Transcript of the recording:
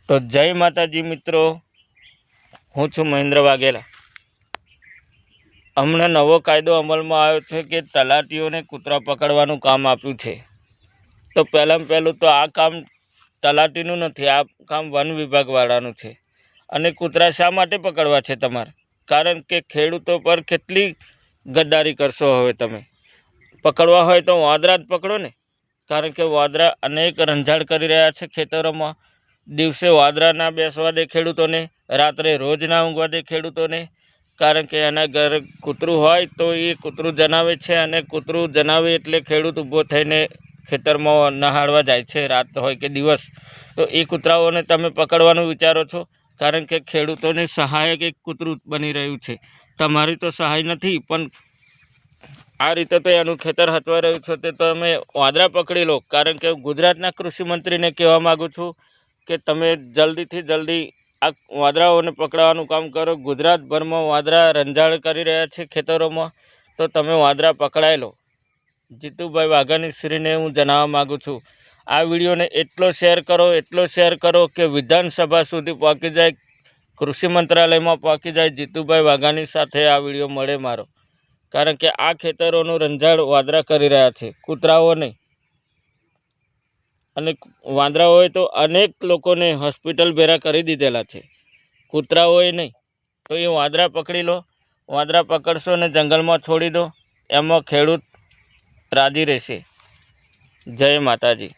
તો જય માતાજી મિત્રો, હું છું મહેન્દ્ર વાઘેલા। હમણાં નવો કાયદો અમલમાં આવ્યો છે કે તલાટીઓને કૂતરા પકડવાનું કામ આપ્યું છે। તો પહેલું તો આ કામ તલાટીનું નથી, આ કામ વન વિભાગવાળાનું છે। અને કૂતરા શા માટે પકડવા છે તમારે? કારણ કે ખેડૂતો પર કેટલી ગદ્દારી કરશો હવે તમે? પકડવા હોય તો વાંદરા જ પકડો ને, કારણ કે વાંદરા અનેક રંજાડ કરી રહ્યા છે ખેતરોમાં। દિવસે વાંદરા ના બેસવા દે ખેડૂતોને, રાત્રે રોજ ના ઊંઘવા દે ખેડૂતોને, કારણ કે એના ઘરે કૂતરું હોય તો એ કૂતરું જનાવે છે, અને કૂતરું જનાવે એટલે ખેડૂત ઊભો થઈને ખેતરમાં નહાળવા જાય છે, રાત હોય કે દિવસ। તો એ કૂતરાઓને તમે પકડવાનું વિચારો છો, કારણ કે ખેડૂતોની સહાયક એક કૂતરું બની રહ્યું છે। તમારી તો સહાય નથી, પણ આ રીતે તો એનું ખેતર હચવાઈ રહ્યું છે। તે તમે વાંદરા પકડી લો, કારણ કે ગુજરાતના કૃષિમંત્રીને કહેવા માગું છું કે તમે જલ્દીથી જલ્દી આ વાંદરાઓને પકડવાનું કામ કરો। ગુજરાતભરમાં વાંદરા રંજાડ કરી રહ્યા છે ખેતરોમાં, તો તમે વાંદરા પકડાઈ લો। જીતુભાઈ વાઘાણી શ્રીને હું જણાવવા માગું છું, આ વિડીયોને એટલો શેર કરો કે વિધાનસભા સુધી પહોંચી જાય, કૃષિ મંત્રાલયમાં પહોંચી જાય। જીતુભાઈ વાઘાણી સાથે આ વિડીયો મળે મારો, કારણ કે આ ખેતરોનું રંજાડ વાંદરા કરી રહ્યા છે, કૂતરાઓ નહીં। અને વાંદરાઓએ તો અનેક લોકોને હોસ્પિટલ ભેરા કરી દીધેલા છે, કૂતરાઓએ નહીં। તો એ વાંદરા પકડી લો, વાંદરા પકડશો અને જંગલમાં છોડી દો, એમાં ખેડૂત રાજી રહેશે। જય માતાજી।